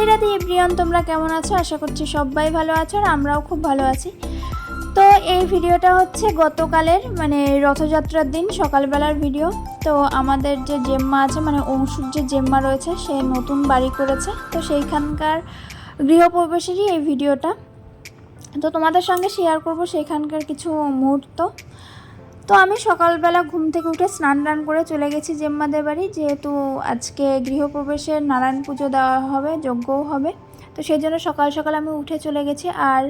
Radhe Radhe everyone, তোমরা কেমন আছো? আশা করছি সবাই ভালো আছো আর আমরাও খুব ভালো আছি। তো এই ভিডিওটা হচ্ছে গতকালের মানে রথযাত্রার দিন সকালবেলার ভিডিও। তো আমাদের যে জেম্মা আছে মানে অংশুর যে জেম্মা রয়েছে সে নতুন বাড়ি করেছে, তো সেইখানকার গৃহপ্রবেশেরই এই ভিডিওটা। তো তোমাদের সঙ্গে শেয়ার করব সেইখানকার কিছু মুহূর্ত। তো আমি সকালবেলা ঘুম থেকে উঠে স্নান টান করে চলে গেছি জেম্মাদের বাড়ি, যেহেতু আজকে গৃহপ্রবেশের নারায়ণ পুজো দেওয়া হবে, যজ্ঞও হবে। তো সেই জন্য সকাল সকাল আমি উঠে চলে গেছি আর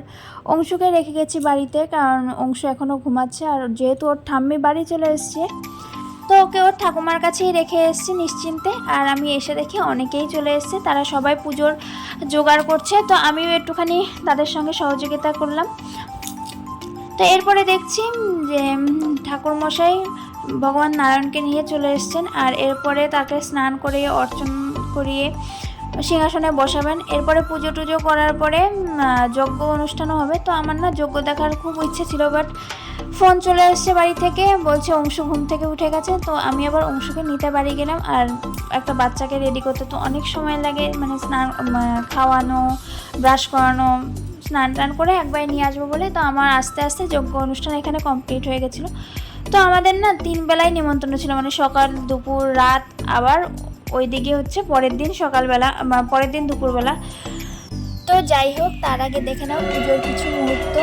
অংশুকে রেখে গেছি বাড়িতে, কারণ অংশু এখনও ঘুমাচ্ছে। আর যেহেতু ওর ঠাম্মি বাড়ি চলে এসছে, তো ওকে ওর ঠাকুমার কাছেই রেখে এসেছি নিশ্চিন্তে। আর আমি এসে দেখি অনেকেই চলে এসছে, তারা সবাই পুজোর জোগাড় করছে। তো আমিও একটুখানি তাদের সঙ্গে সহযোগিতা করলাম। তো এরপরে দেখছি যে ঠাকুরমশাই ভগবান নারায়ণকে নিয়ে চলে এসছেন, আর এরপরে তাকে স্নান করিয়ে অর্চন করিয়ে সিংহাসনে বসাবেন। এরপরে পুজো টুজো করার পরে যজ্ঞ অনুষ্ঠানও হবে। তো আমার না যজ্ঞ দেখার খুব ইচ্ছে ছিল, বাট ফোন চলে এসছে বাড়ি থেকে, বলছে অংশু ঘুম থেকে উঠে গেছে। তো আমি আবার অংশুকে নিতে বাড়ি গেলাম, আর একটা বাচ্চাকে রেডি করতে তো অনেক সময় লাগে, মানে স্নান খাওয়ানো, ব্রাশ করানো, স্নান টান করে একবার নিয়ে আসবো বলে। তো আমার আস্তে আস্তে যজ্ঞ অনুষ্ঠান এখানে কমপ্লিট হয়ে গেছিলো। তো আমাদের না 3 বেলায় নিমন্ত্রণ ছিল, মানে সকাল, দুপুর, রাত, আবার ওইদিকে হচ্ছে পরের দিন সকালবেলা, পরের দিন দুপুরবেলা। তো যাই হোক, তার আগে দেখে নাও পুজোর কিছু মুহূর্ত।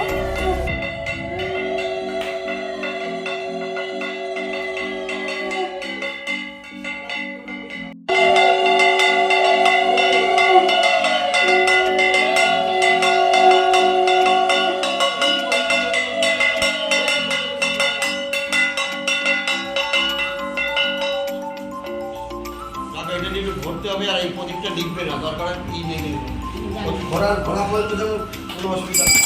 ঘুরতে হবে আর এই প্রদীপটা লিখবে না, দরকার কি নেই ঘোরার ঘোরা বলতে তো কোনো অসুবিধা নেই।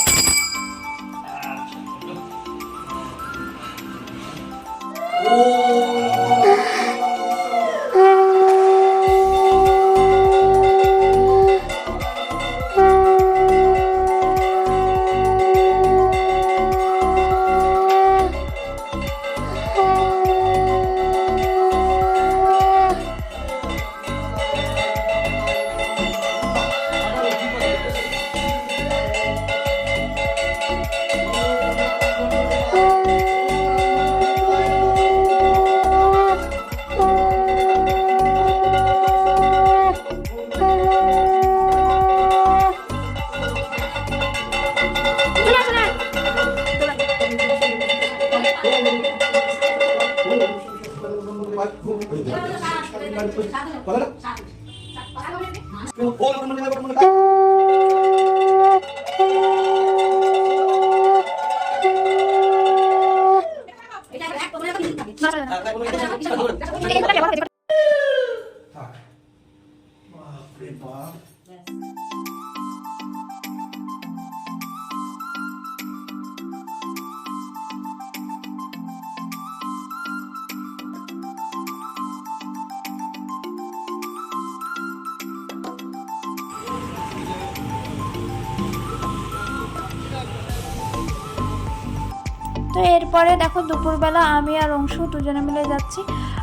তো এরপরে দেখো দুপুরবেলা আমি আর অংশু দুজনে মিলে যাচ্ছি,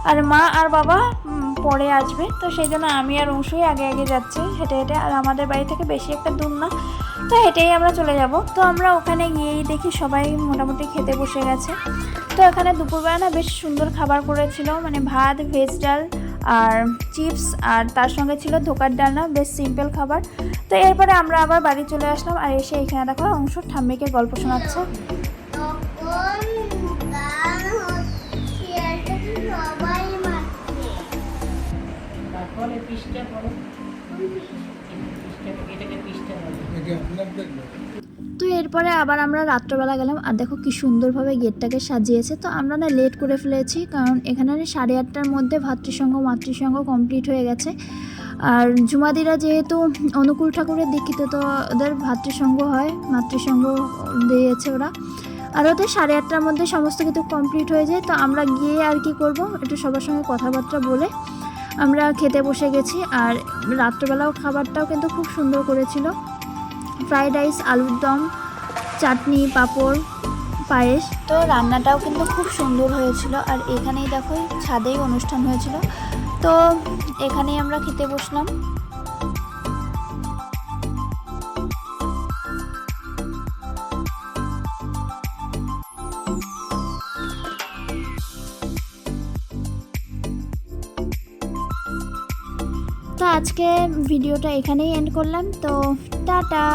আর মা আর বাবা পরে আসবে। তো সেই জন্য আমি আর অংশুই আগে আগে যাচ্ছি হেঁটে হেঁটে, আর আমাদের বাড়ি থেকে বেশি একটা দূর না, তো হেঁটেই আমরা চলে যাব। তো আমরা ওখানে গিয়েই দেখি সবাই মোটামুটি খেতে বসে গেছে। তো এখানে দুপুরবেলা না বেশ সুন্দর খাবার করেছিল, মানে ভাত, ভেজ ডাল আর চিপস, আর তার সঙ্গে ছিল ধোকার ডালনা, বেশ সিম্পল খাবার। তো এরপরে আমরা আবার বাড়ি চলে আসলাম, আর এসে এখানে দেখো অংশুর ঠাম্মিকে গল্প শোনাচ্ছে। তো এরপরে আবার আমরা রাত্রবেলা গেলাম, আর দেখো কি সুন্দরভাবে গেটটাকে সাজিয়েছে। তো আমরা না লেট করে ফেলেছি, কারণ এখানে 8:30টার মধ্যে ভাতৃসঙ্গ মাতৃসঙ্গ কমপ্লিট হয়ে গেছে। আর ঝুমাদিরা যেহেতু অনুকূল ঠাকুরের দীক্ষিত, তো ওদের ভাতৃসঙ্গ হয়, মাতৃসঙ্গ দিয়েছে ওরা। আর ওদের 8:30টার মধ্যে সমস্ত কিছু কমপ্লিট হয়ে যায়। তো আমরা গিয়ে আর কি করব, একটু সবার সঙ্গে কথাবার্তা বলে আমরা খেতে বসে গেছি। আর রাত্রবেলাও খাবারটাও কিন্তু খুব সুন্দর করেছিল, ফ্রাইড রাইস, আলুর দম, চাটনি, পাঁপড়, পায়েস। তো রান্নাটাও কিন্তু খুব সুন্দর হয়েছিল। আর এখানেই দেখো ছাদেই অনুষ্ঠান হয়েছিল, তো এখানেই আমরা খেতে বসলাম। তো আজকে ভিডিওটা এখানেই এন্ড করলাম, তো টাটা।